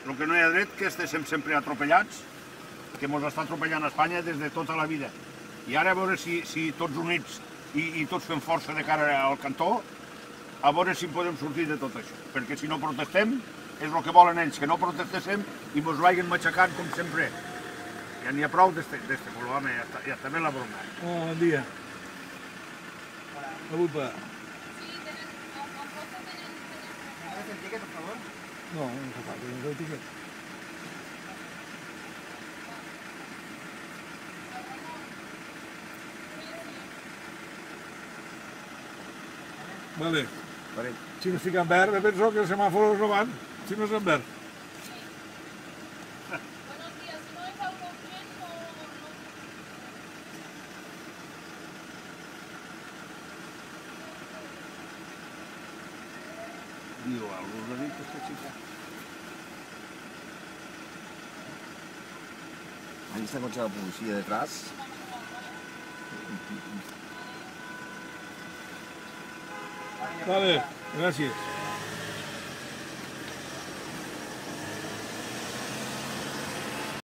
El que no hi ha dret que estiguem sempre atropellats, que ens està atropellant a Espanya des de tota la vida. I ara a veure si tots units i tots fem força de cara al cantó, a veure si podem sortir de tot això. Perquè si no protestem, és el que volen ells, que no protestéssim i ens vagin matxacant com sempre. Ja n'hi ha prou d'este problema, ja està bé la broma. Bon dia. La vulpa. ¿Tienes el ticket, por favor? No, no fa falta, tienes el ticket. Vale. Si no es fica en verd, penso que el semàforo no van. Si no és en verd. Buenos días, si no es algo urgente, no... Diu algú ha dit aquesta xica. Ahí está el coche de la policía detrás. Vale, gràcies.